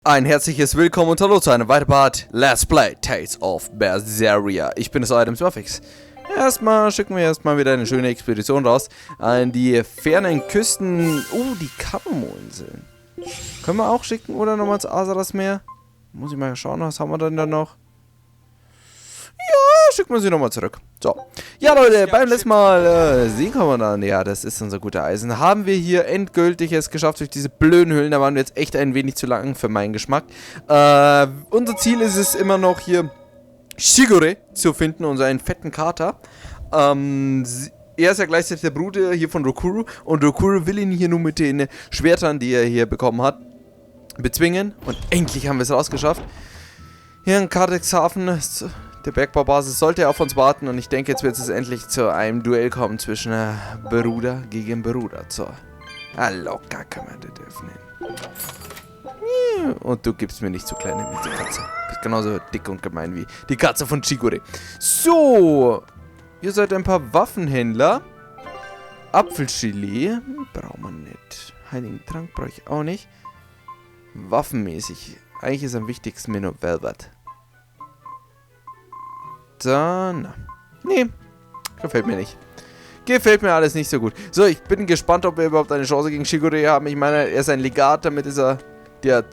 Ein herzliches Willkommen und Hallo zu einem weiteren Part Let's Play Tales of Berseria. Ich bin es, Adam Smurfix. Erstmal schicken wir wieder eine schöne Expedition raus an die fernen Küsten. Die Kamo-Inseln. Können wir auch schicken oder nochmal ins Asaras Meer? Muss ich mal schauen, was haben wir denn da noch? Ja, schicken wir sie nochmal zurück. So. Ja, Leute, beim letzten Mal sehen kann man dann, ja, das ist unser guter Eisen. Haben wir hier endgültig es geschafft durch diese blöden Höhlen. Da waren wir jetzt echt ein wenig zu lang für meinen Geschmack. Unser Ziel ist es immer noch hier Shigure zu finden, unseren fetten Kater. Er ist ja gleichzeitig der Bruder hier von Rokuru. Und Rokuru will ihn hier nur mit den Schwertern, die er hier bekommen hat, bezwingen. Und endlich haben wir es rausgeschafft. Hier in Kartexhafen, der Bergbaubasis, sollte auf uns warten. Und ich denke, jetzt wird es endlich zu einem Duell kommen zwischen Bruder gegen Bruder. So. Locker kann man das öffnen. Und du gibst mir nicht so kleine Katze. Du bist genauso dick und gemein wie die Katze von Shigure. So. Ihr seid ein paar Waffenhändler. Apfelgelee. Braucht man nicht. Heiligen Trank brauche ich auch nicht. Waffenmäßig. Eigentlich ist am wichtigsten mir nur Velvet. Dann. Nee. Gefällt mir nicht. Gefällt mir alles nicht so gut. So, ich bin gespannt, ob wir überhaupt eine Chance gegen Shigure haben. Ich meine, er ist ein Legat, damit ist er der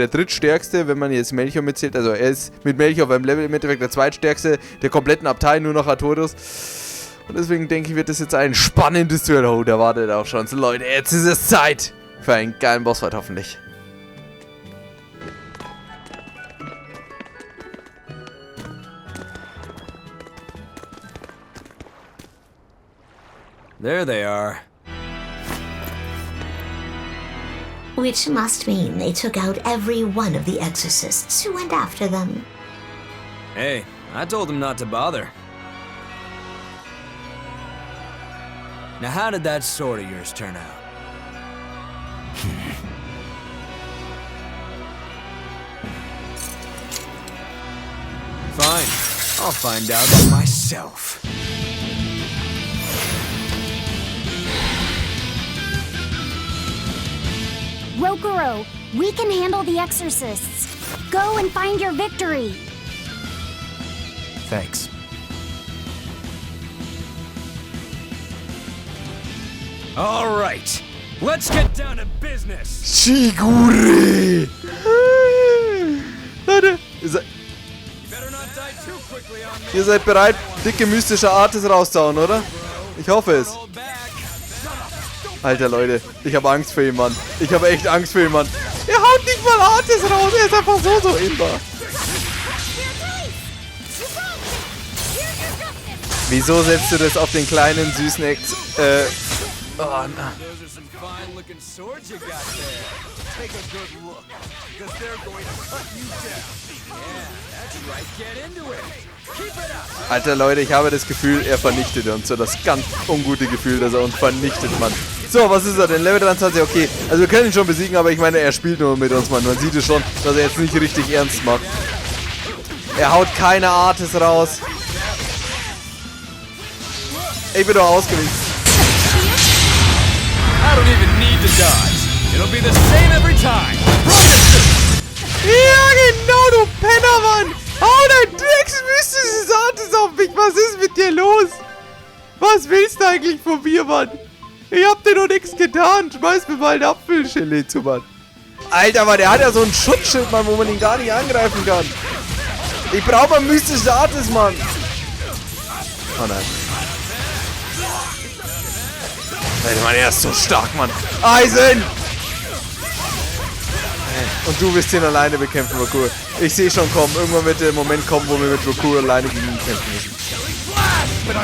drittstärkste, wenn man jetzt Melchior mitzählt. Also er ist mit Melchior beim Level im Endeffekt der zweitstärkste der kompletten Abtei, nur noch Artorius. Und deswegen denke ich, wird das jetzt ein spannendes Duell. Oh, der wartet auch schon. So, Leute, jetzt ist es Zeit für einen geilen Bossfight, hoffentlich. There they are. Which must mean they took out every one of the exorcists who went after them. Hey, I told them not to bother. Now how did that sword of yours turn out? Fine, I'll find out myself. Rokuro, we can handle the exorcists. Go and find your victory. Thanks. All right, let's get down to business. Shigure! Leute, ihr seid bereit, dicke mystische Artes rauszuhauen, oder? Ich hoffe es. Alter, Leute, ich habe Angst vor ihm, Mann. Ich habe echt Angst vor ihm, Mann. Er haut nicht mal Artis raus, er ist einfach so imbar. Wieso setzt du das auf den kleinen, süßen Oh, na. Alter, Leute, ich habe das Gefühl, er vernichtet uns. So das ganz ungute Gefühl, dass er uns vernichtet, Mann. So, was ist er denn? Level 23, okay. Also wir können ihn schon besiegen, aber ich meine, er spielt nur mit uns, Mann. Man sieht es schon, dass er jetzt nicht richtig ernst macht. Er haut keine Artis raus. Ich bin doch ausgewichen. I don't even need to dodge. It'll be the same every time. Ja, genau, du Penner, Mann. Hau dein drecksmystisches Artis auf mich. Was ist mit dir los? Was willst du eigentlich von mir, Mann? Ich hab dir doch nichts getan. Schmeiß mir mal ein Apfelgelee zu, Mann. Alter, Mann, der hat ja so ein Schutzschild, Mann, wo man ihn gar nicht angreifen kann. Ich brauche mal mystische Artis, Mann. Oh nein. Alter, Mann, er ist so stark, Mann. Eisen! Und du wirst ihn alleine bekämpfen, Rokuru. Ich sehe schon kommen. Irgendwann wird der Moment kommen, wo wir mit Rokuru alleine gegen ihn kämpfen müssen. Not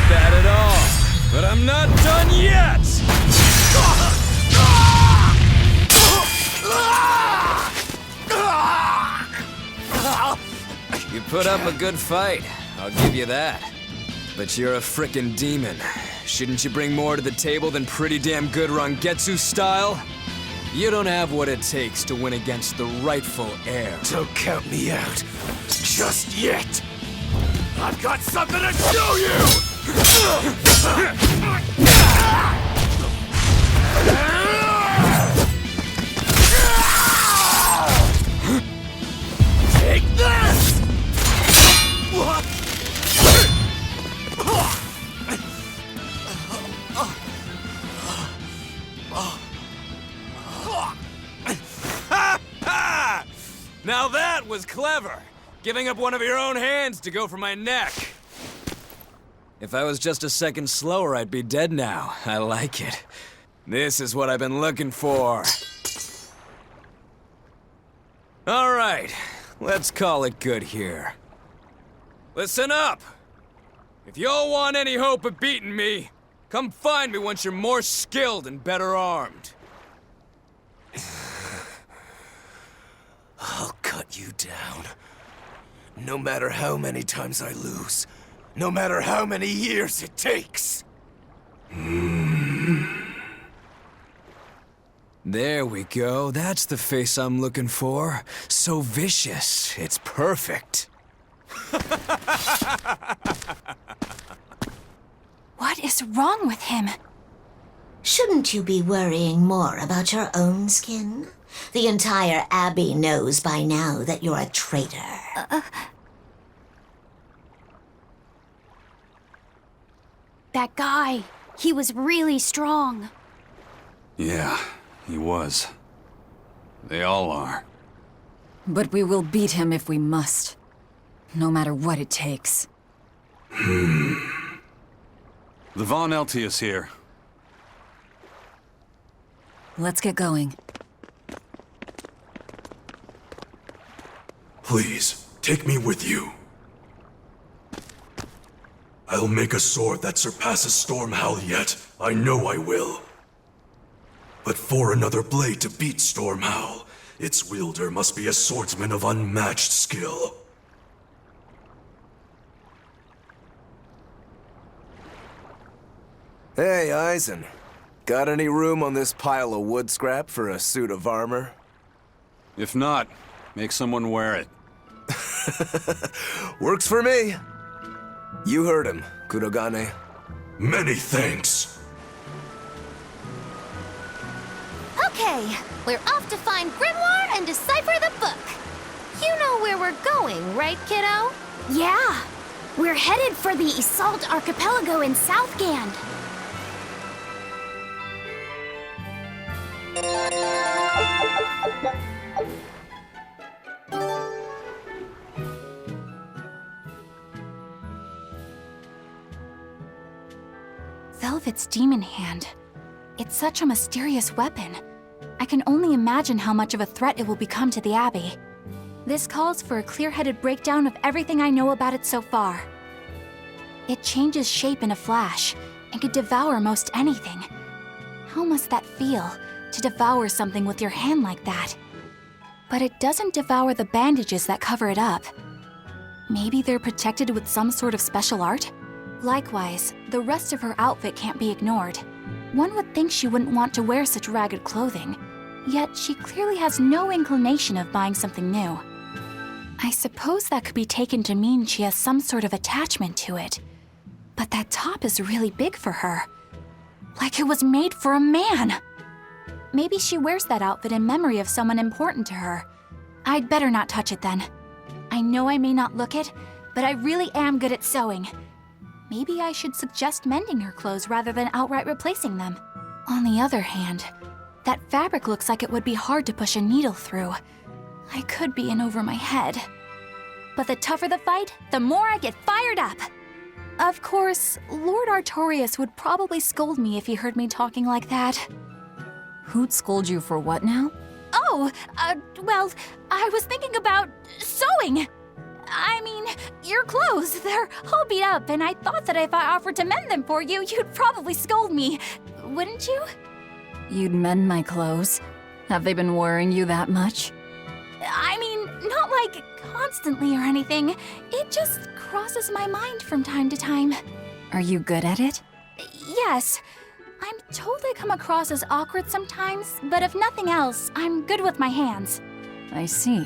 bad at all, but I'm not done yet. You put up a good fight, I'll give you that. But you're a frickin' demon. Shouldn't you bring more to the table than pretty damn good Rangetsu style? You don't have what it takes to win against the rightful heir. Don't count me out. just yet. I've got something to show you! Take this! What? Now that was clever! Giving up one of your own hands to go for my neck. If I was just a second slower, I'd be dead now. I like it. This is what I've been looking for. All right, let's call it good here. Listen up! If y'all want any hope of beating me, come find me once you're more skilled and better armed. I'll cut you down. No matter how many times I lose. No matter how many years it takes. There we go. That's the face I'm looking for. So vicious. It's perfect. What is wrong with him? Shouldn't you be worrying more about your own skin? The entire Abbey knows by now that you're a traitor. That guy, he was really strong. Yeah, he was. They all are. But we will beat him if we must. No matter what it takes. The Von Eltius here. Let's get going. Please, take me with you. I'll make a sword that surpasses Stormhowl yet. I know I will. But for another blade to beat Stormhowl, its wielder must be a swordsman of unmatched skill. Hey, Eisen. Got any room on this pile of wood scrap for a suit of armor? If not, make someone wear it. Works for me. You heard him, Kurogane. Many thanks. Okay, we're off to find Grimoire and decipher the book. You know where we're going, right, kiddo? Yeah, we're headed for the Assault Archipelago in Southgand. Velvet's demon hand. It's such a mysterious weapon. I can only imagine how much of a threat it will become to the Abbey. This calls for a clear-headed breakdown of everything I know about it so far. It changes shape in a flash, and could devour most anything. How must that feel, to devour something with your hand like that? But it doesn't devour the bandages that cover it up. Maybe they're protected with some sort of special art? Likewise, the rest of her outfit can't be ignored. One would think she wouldn't want to wear such ragged clothing, yet she clearly has no inclination of buying something new. I suppose that could be taken to mean she has some sort of attachment to it. But that top is really big for her. Like it was made for a man. Maybe she wears that outfit in memory of someone important to her. I'd better not touch it then. I know I may not look it, but I really am good at sewing. Maybe I should suggest mending her clothes rather than outright replacing them. On the other hand, that fabric looks like it would be hard to push a needle through. I could be in over my head. But the tougher the fight, the more I get fired up. Of course, Lord Artorius would probably scold me if he heard me talking like that. Who'd scold you for what now? Oh, well, I was thinking about sewing. I mean, your clothes, they're all beat up, and I thought that if I offered to mend them for you, you'd probably scold me. Wouldn't you? You'd mend my clothes? Have they been worrying you that much? I mean, not like constantly or anything. It just crosses my mind from time to time. Are you good at it? Yes. I'm told I come across as awkward sometimes, but if nothing else, I'm good with my hands. I see.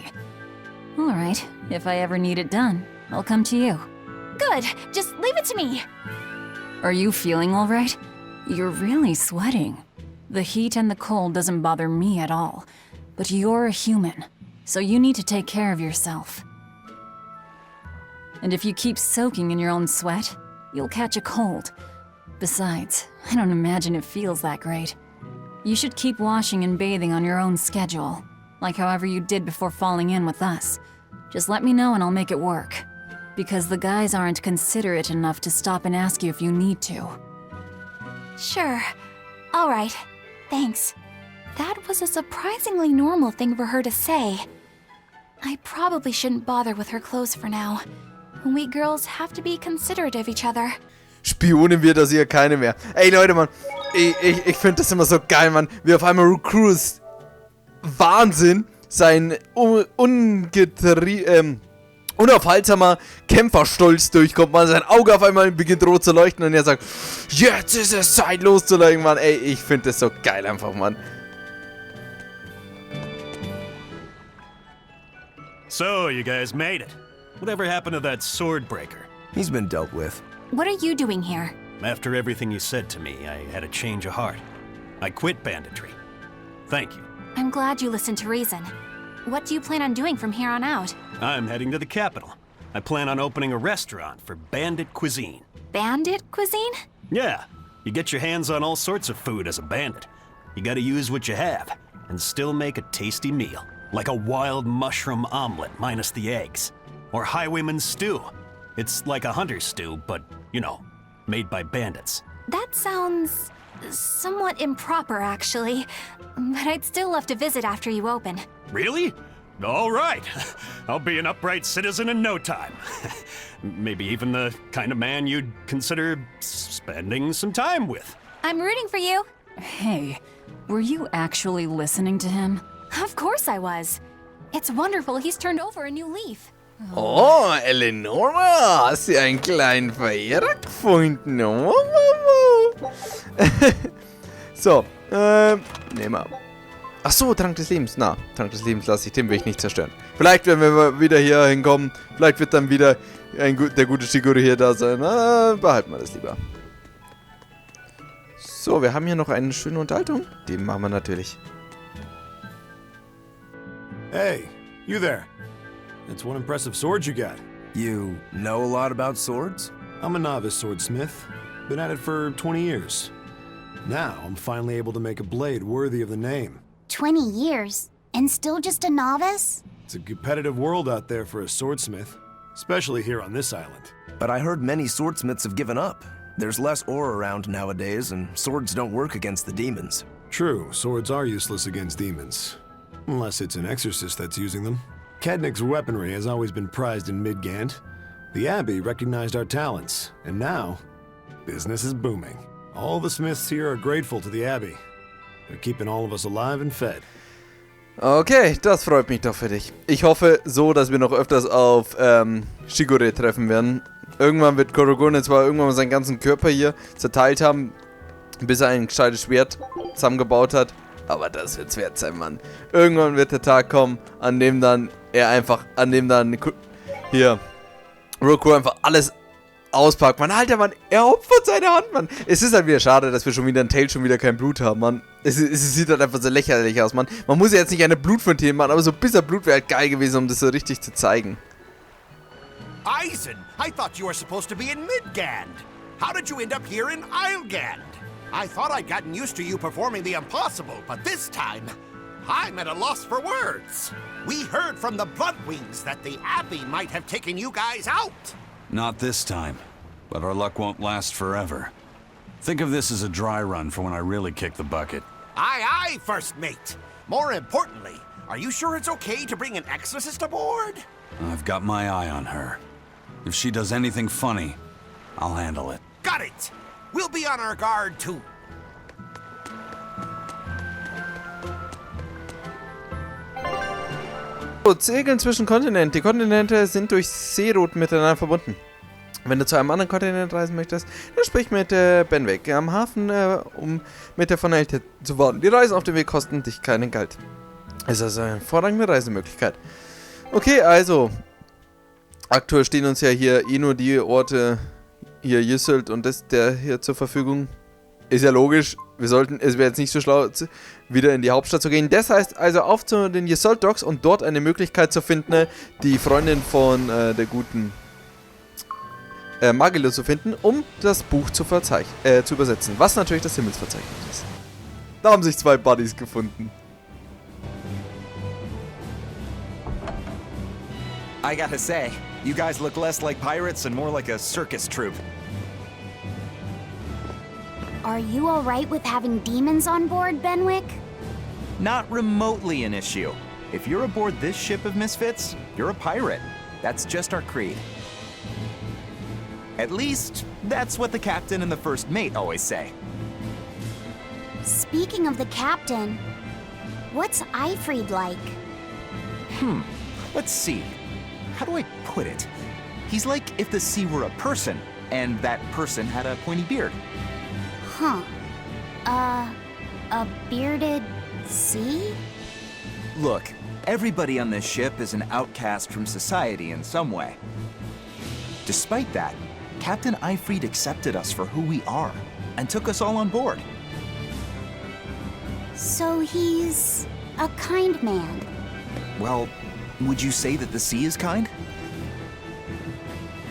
Alright, if I ever need it done, I'll come to you. Good, just leave it to me. Are you feeling alright? You're really sweating. The heat and the cold doesn't bother me at all. But you're a human, so you need to take care of yourself. And if you keep soaking in your own sweat, you'll catch a cold. Besides, I don't imagine it feels that great. You should keep washing and bathing on your own schedule, like however you did before falling in with us. Just let me know and I'll make it work. Because the guys aren't considerate enough to stop and ask you if you need to. Sure. All right. Thanks. That was a surprisingly normal thing for her to say. I probably shouldn't bother with her clothes for now. We girls have to be considerate of each other. Spionen wir das hier keine mehr. Ey Leute, Mann, ich finde das immer so geil, Mann. Wie auf einmal Recruits Wahnsinn sein unaufhaltsamer Kämpferstolz durchkommt, man. Sein Auge auf einmal beginnt rot zu leuchten und er sagt, jetzt ist es Zeit loszulegen, Mann. Ey, ich finde das so geil einfach, Mann. So, you guys made it. Whatever happened to that sword breaker? He's been dealt with. What are you doing here? After everything you said to me, I had a change of heart. I quit banditry. Thank you. I'm glad you listened to reason. What do you plan on doing from here on out? I'm heading to the capital. I plan on opening a restaurant for bandit cuisine. Bandit cuisine? Yeah, you get your hands on all sorts of food as a bandit. You gotta use what you have, and still make a tasty meal. Like a wild mushroom omelet minus the eggs. Or highwayman stew. It's like a hunter's stew, but, you know, made by bandits. That sounds somewhat improper, actually. But I'd still love to visit after you open. Really? All right. I'll be an upright citizen in no time. Maybe even the kind of man you'd consider spending some time with. I'm rooting for you. Hey, were you actually listening to him? Of course I was. It's wonderful he's turned over a new leaf. Oh, Eleonora, hast du einen kleinen Verehrer gefunden? So, nehmen wir. Ach so, Trank des Lebens. Na, Trank des Lebens lasse ich, den will ich nicht zerstören. Vielleicht, wenn wir wieder hier hinkommen, vielleicht wird dann wieder der gute Shigure hier da sein. Behalten wir das lieber. So, wir haben hier noch eine schöne Unterhaltung. Die machen wir natürlich. Hey, you there. That's one impressive sword you got. You know a lot about swords? I'm a novice swordsmith. Been at it for 20 years. Now, I'm finally able to make a blade worthy of the name. 20 years? And still just a novice? It's a competitive world out there for a swordsmith. Especially here on this island. But I heard many swordsmiths have given up. There's less ore around nowadays, and swords don't work against the demons. True, swords are useless against demons. Unless it's an exorcist that's using them. Kednik's weaponry has always been prized in Midgand. The Abbey recognized our talents, and now, business is booming. All the smiths here are grateful to the Abbey. They're keeping all of us alive and fed. Okay, das freut mich doch für dich. Ich hoffe so, dass wir noch öfters auf Shigure treffen werden. Irgendwann wird Korogone zwar irgendwann mal seinen ganzen Körper hier zerteilt haben, bis er ein gescheites Schwert zusammengebaut hat. Aber das wird's wert sein, Mann. Irgendwann wird der Tag kommen, an dem dann hier Roku einfach alles auspackt. Mann, Alter, Mann, er opfert seine Hand, Mann. Es ist halt wieder schade, dass wir schon wieder in Tail schon wieder kein Blut haben, Mann. Es sieht halt einfach so lächerlich aus, Mann. Man muss ja jetzt nicht eine Blutfontäne machen, aber so ein bisschen Blut wäre halt geil gewesen, um das so richtig zu zeigen. Eisen, I thought you were supposed to be in Midgand. How did you end up here in Islegand? I thought I'd gotten used to you performing the impossible, but this time, I'm at a loss for words. We heard from the Bloodwings that the Abbey might have taken you guys out. Not this time, but our luck won't last forever. Think of this as a dry run for when I really kick the bucket. Aye, aye, First Mate. More importantly, are you sure it's okay to bring an exorcist aboard? I've got my eye on her. If she does anything funny, I'll handle it. Got it! We'll be on our guard, too. So, Segeln zwischen Kontinenten. Die Kontinente sind durch Seerouten miteinander verbunden. Wenn du zu einem anderen Kontinent reisen möchtest, dann sprich mit Ben weg am Hafen, um mit der von Helden zu warten. Die Reisen auf dem Weg kosten dich keinen Geld. Es ist also eine hervorragende Reisemöglichkeit. Okay, also. Aktuell stehen uns ja hier eh nur die Orte hier Jüsselt und der hier zur Verfügung. Ist ja logisch. Es wäre jetzt nicht so schlau, wieder in die Hauptstadt zu gehen. Das heißt also auf zu den Jüsselt Docks und dort eine Möglichkeit zu finden, die Freundin von der guten Magilo zu finden, um das Buch zu übersetzen. Was natürlich das Himmelsverzeichnis ist. Da haben sich 2 Buddies gefunden. I gotta say, you guys look less like pirates and more like a circus troupe. Are you alright with having demons on board, Benwick? Not remotely an issue. If you're aboard this ship of misfits, you're a pirate. That's just our creed. At least, that's what the captain and the first mate always say. Speaking of the captain, what's Ifried like? Let's see. How do I put it? He's like if the sea were a person, and that person had a pointy beard. Huh. A bearded sea? Look, everybody on this ship is an outcast from society in some way. Despite that, Captain Ifried accepted us for who we are, and took us all on board. So he's a kind man. Well, would you say that the sea is kind?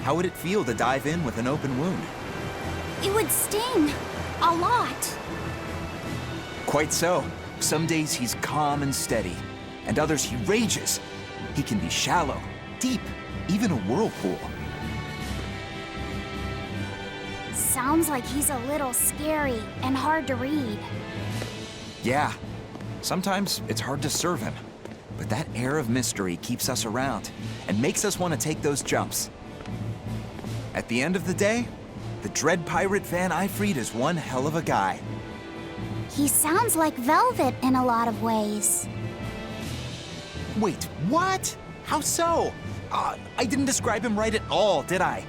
How would it feel to dive in with an open wound? It would sting. A lot. Quite so. Some days he's calm and steady, and others he rages. He can be shallow, deep, even a whirlpool. Sounds like he's a little scary and hard to read. Yeah. Sometimes it's hard to serve him. But that air of mystery keeps us around, and makes us want to take those jumps. At the end of the day, the dread pirate Van Ifried is one hell of a guy. He sounds like Velvet in a lot of ways. Wait, what? How so? I didn't describe him right at all, did I?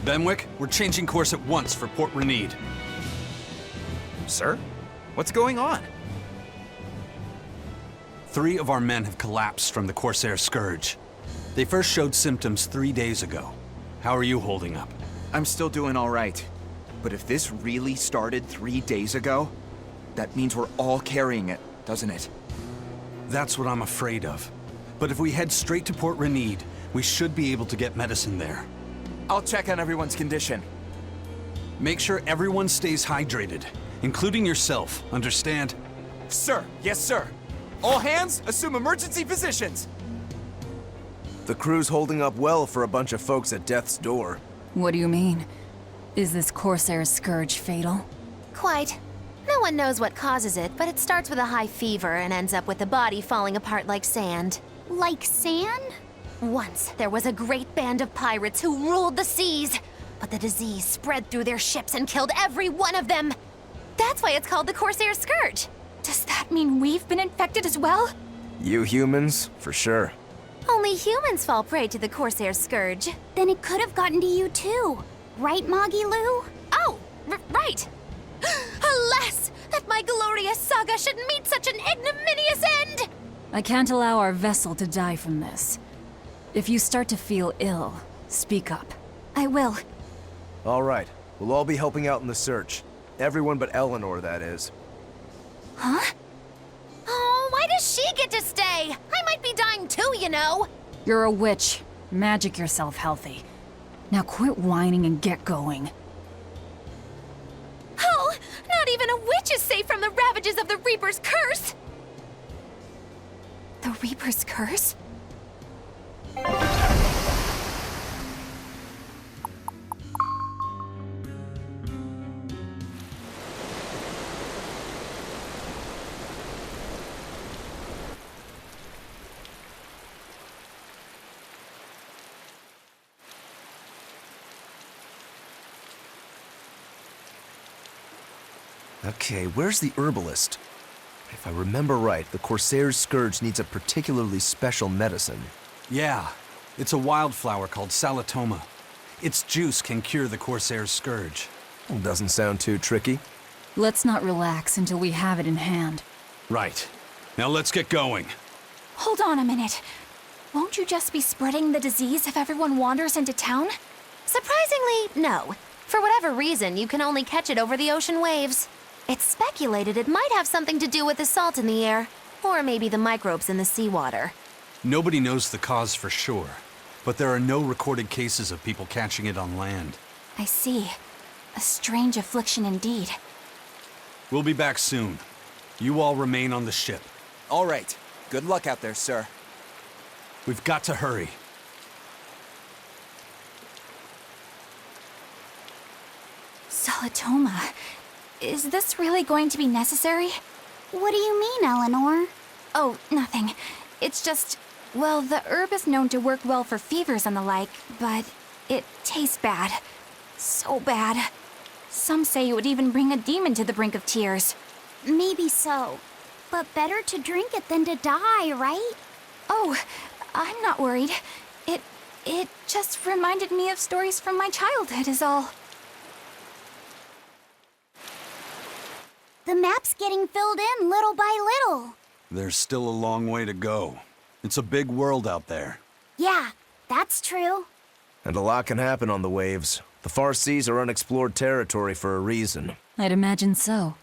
Benwick, we're changing course at once for Port Renede. Sir? What's going on? 3 of our men have collapsed from the Corsair Scourge. They first showed symptoms 3 days ago. How are you holding up? I'm still doing all right. But if this really started 3 days ago, that means we're all carrying it, doesn't it? That's what I'm afraid of. But if we head straight to Port Renede, we should be able to get medicine there. I'll check on everyone's condition. Make sure everyone stays hydrated, including yourself, understand? Sir, yes sir. All hands, assume emergency positions. The crew's holding up well for a bunch of folks at death's door. What do you mean? Is this Corsair Scourge fatal? Quite. No one knows what causes it, but it starts with a high fever and ends up with the body falling apart like sand. Like sand? Once, there was a great band of pirates who ruled the seas, but the disease spread through their ships and killed every one of them. That's why it's called the Corsair Scourge. Does that mean we've been infected as well? You humans, for sure. Only humans fall prey to the Corsair Scourge. Then it could have gotten to you too. Right, Magilou? Oh, right. Alas, that my glorious saga should meet such an ignominious end! I can't allow our vessel to die from this. If you start to feel ill, speak up. I will. All right, we'll all be helping out in the search. Everyone but Eleanor, that is. Huh? Oh, why does she get to stay? I might be dying too, you know. You're a witch. Magic yourself healthy. Now quit whining and get going. Oh, not even a witch is safe from the ravages of the Reaper's curse! The Reaper's curse? Okay, where's the herbalist? If I remember right, the Corsair's Scourge needs a particularly special medicine. Yeah, it's a wildflower called Salatoma. Its juice can cure the Corsair's Scourge. Doesn't sound too tricky. Let's not relax until we have it in hand. Right. Now let's get going. Hold on a minute. Won't you just be spreading the disease if everyone wanders into town? Surprisingly, no. For whatever reason, you can only catch it over the ocean waves. It's speculated it might have something to do with the salt in the air, or maybe the microbes in the seawater. Nobody knows the cause for sure, but there are no recorded cases of people catching it on land. I see. A strange affliction indeed. We'll be back soon. You all remain on the ship. All right. Good luck out there, sir. We've got to hurry. Solitoma. Is this really going to be necessary? What do you mean, Eleanor? Oh, nothing. It's just, well, the herb is known to work well for fevers and the like, but it tastes bad. So bad. Some say it would even bring a demon to the brink of tears. Maybe so. But better to drink it than to die, right? Oh, I'm not worried. It just reminded me of stories from my childhood is all. The map's getting filled in little by little. There's still a long way to go. It's a big world out there. Yeah, that's true. And a lot can happen on the waves. The far seas are unexplored territory for a reason. I'd imagine so.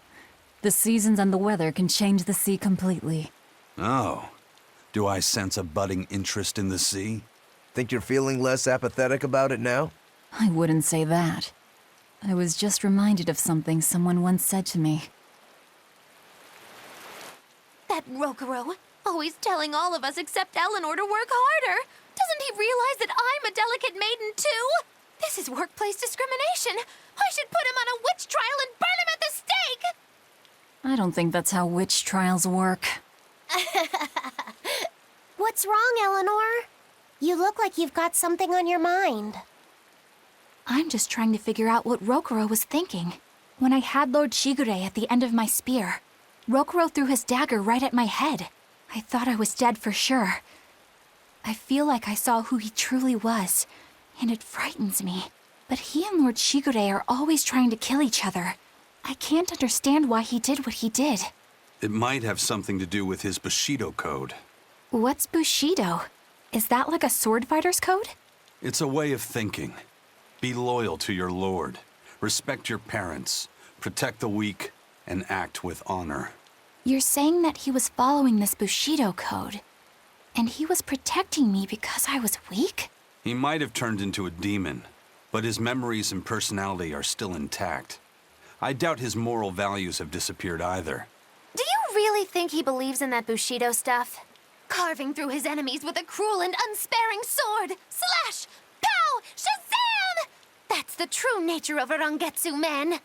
The seasons and the weather can change the sea completely. Oh. Do I sense a budding interest in the sea? Think you're feeling less apathetic about it now? I wouldn't say that. I was just reminded of something someone once said to me. That Rokuro, always telling all of us except Eleanor to work harder. Doesn't he realize that I'm a delicate maiden too? This is workplace discrimination. I should put him on a witch trial and burn him at the stake! I don't think that's how witch trials work. What's wrong, Eleanor? You look like you've got something on your mind. I'm just trying to figure out what Rokuro was thinking. When I had Lord Shigure at the end of my spear, Rokuro threw his dagger right at my head. I thought I was dead for sure. I feel like I saw who he truly was, and it frightens me. But he and Lord Shigure are always trying to kill each other. I can't understand why he did what he did. It might have something to do with his Bushido code. What's Bushido? Is that like a sword fighter's code? It's a way of thinking. Be loyal to your lord. Respect your parents. Protect the weak. And act with honor. You're saying that he was following this Bushido code, and he was protecting me because I was weak? He might have turned into a demon, but his memories and personality are still intact. I doubt his moral values have disappeared either. Do you really think he believes in that Bushido stuff? Carving through his enemies with a cruel and unsparing sword! Slash! Pow! Shazam! That's the true nature of a Rangetsu man!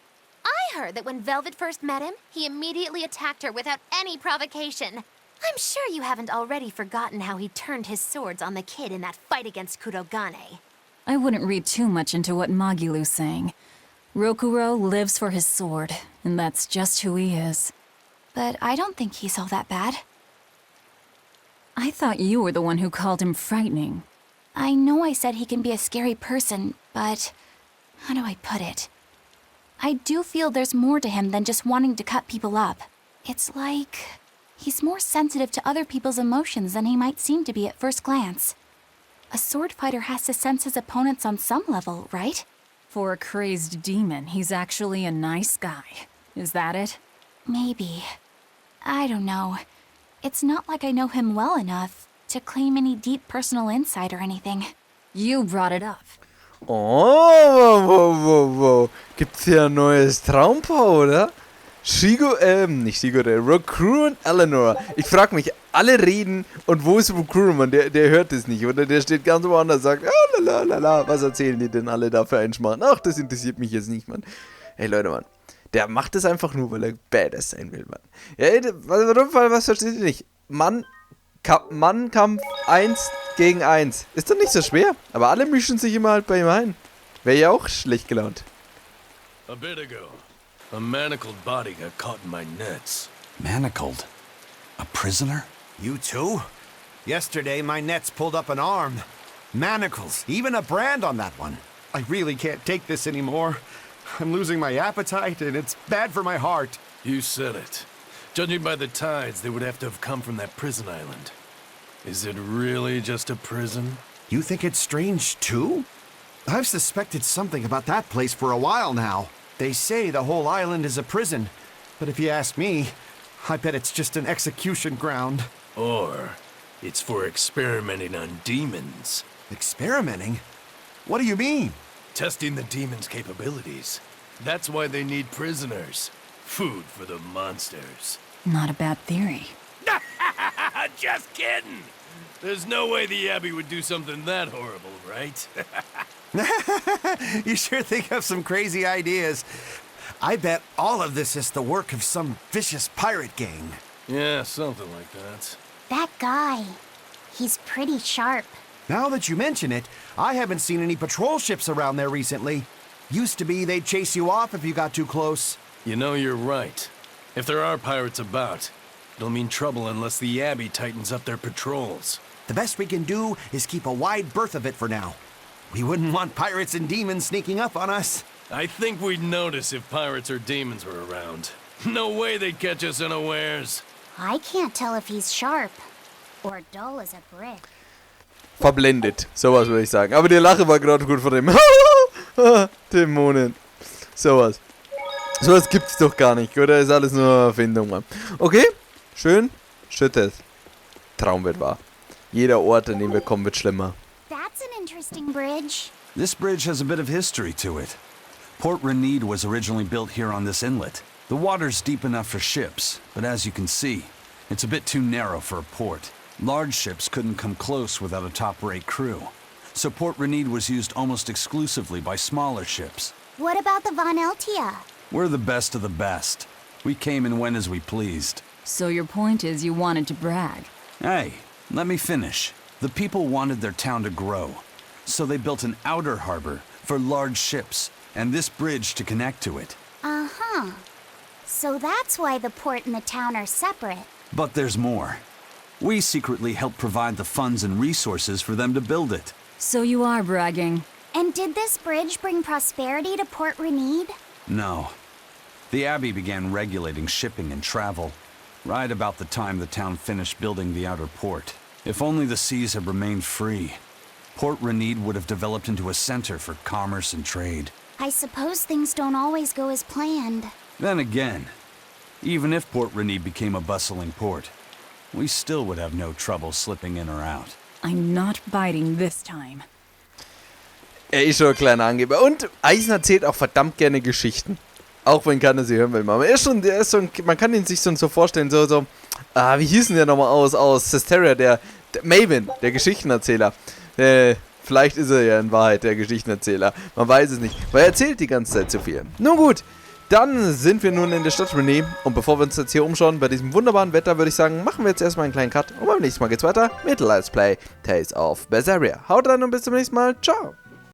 I heard that when Velvet first met him, he immediately attacked her without any provocation. I'm sure you haven't already forgotten how he turned his swords on the kid in that fight against Kurogane. I wouldn't read too much into what Magilu's saying. Rokuro lives for his sword, and that's just who he is. But I don't think he's all that bad. I thought you were the one who called him frightening. I know I said he can be a scary person, but how do I put it? I do feel there's more to him than just wanting to cut people up. It's like he's more sensitive to other people's emotions than he might seem to be at first glance. A sword fighter has to sense his opponents on some level, right? For a crazed demon, he's actually a nice guy. Is that it? Maybe. I don't know. It's not like I know him well enough to claim any deep personal insight or anything. You brought it up. Oh, Gibt's hier ein neues Traumpaar, oder? Nicht Shigure, Rokuro und Eleanor. Ich frag mich, alle reden und wo ist Rokuro, Mann? Der hört es nicht, oder? Der steht ganz woanders und sagt, oh, lalala, was erzählen die denn alle da für einen Schmarrn? Ach, das interessiert mich jetzt nicht, Mann. Hey, Leute, Mann. Der macht das einfach nur, weil er Badass sein will, Mann. Ja, was versteht ihr nicht? Mannkampf 1 gegen 1. Ist doch nicht so schwer. Aber alle mischen sich immer halt bei ihm ein. Wäre ja auch schlecht gelaunt. A bit ago, a manacled body got caught in my nets. Manacled? A prisoner? You too? Yesterday, my nets pulled up an arm. Manacles, even a brand on that one. I really can't take this anymore. I'm losing my appetite, and it's bad for my heart. You said it. Judging by the tides, they would have to have come from that prison island. Is it really just a prison? You think it's strange, too? I've suspected something about that place for a while now. They say the whole island is a prison, but if you ask me, I bet it's just an execution ground. Or it's for experimenting on demons. Experimenting? What do you mean? Testing the demons' capabilities. That's why they need prisoners. Food for the monsters. Not a bad theory. Just kidding! There's no way the Abbey would do something that horrible, right? You sure think of some crazy ideas. I bet all of this is the work of some vicious pirate gang. Yeah, something like that. That guy. He's pretty sharp. Now that you mention it, I haven't seen any patrol ships around there recently. Used to be they'd chase you off if you got too close. You know, you're right. If there are pirates about, it'll mean trouble unless the Abbey tightens up their patrols. The best we can do is keep a wide berth of it for now. We wouldn't want pirates and demons sneaking up on us. I think we'd notice if pirates or demons were around. No way they'd catch us unawares. I can't tell if he's sharp or dull as a brick. Verblendet, sowas würde ich sagen. Aber die Lache war gerade gut von dem. Dämonen. Sowas. Sowas gibt's doch gar nicht, oder? Ist alles nur Erfindung, Mann. Okay, schön. Schüttet. Traum wird wahr. Jeder Ort, an dem wir kommen, wird schlimmer. That's an interesting bridge. This bridge has a bit of history to it. Port Renede was originally built here on this inlet. The water's deep enough for ships, but as you can see, it's a bit too narrow for a port. Large ships couldn't come close without a top-rate crew. So Port Renede was used almost exclusively by smaller ships. What about the Von Eltia? We're the best of the best. We came and went as we pleased. So your point is you wanted to brag? Hey, let me finish. The people wanted their town to grow, so they built an outer harbor for large ships, and this bridge to connect to it. Uh-huh. So that's why the port and the town are separate. But there's more. We secretly helped provide the funds and resources for them to build it. So you are bragging. And did this bridge bring prosperity to Port Renede? No. The Abbey began regulating shipping and travel, right about the time the town finished building the outer port. If only the seas had remained free, Port Renede would have developed into a center for commerce and trade. I suppose things don't always go as planned. Then again, even if Port Renede became a bustling port, we still would have no trouble slipping in or out. I'm not biting this time. Er ist schon ein kleiner Angeber. Und Eisen erzählt auch verdammt gerne Geschichten. Auch wenn keiner sie hören will. Aber der ist so man kann ihn sich so vorstellen, wie hieß denn der nochmal aus Cesteria, der Maven, der Geschichtenerzähler. Vielleicht ist er ja in Wahrheit der Geschichtenerzähler. Man weiß es nicht, weil er erzählt die ganze Zeit zu viel. Nun gut, dann sind wir nun in der Stadt Renede. Und bevor wir uns jetzt hier umschauen, bei diesem wunderbaren Wetter, würde ich sagen, machen wir jetzt erstmal einen kleinen Cut. Und beim nächsten Mal geht's weiter mit Let's Play Tales of Berseria. Haut rein und bis zum nächsten Mal. Ciao.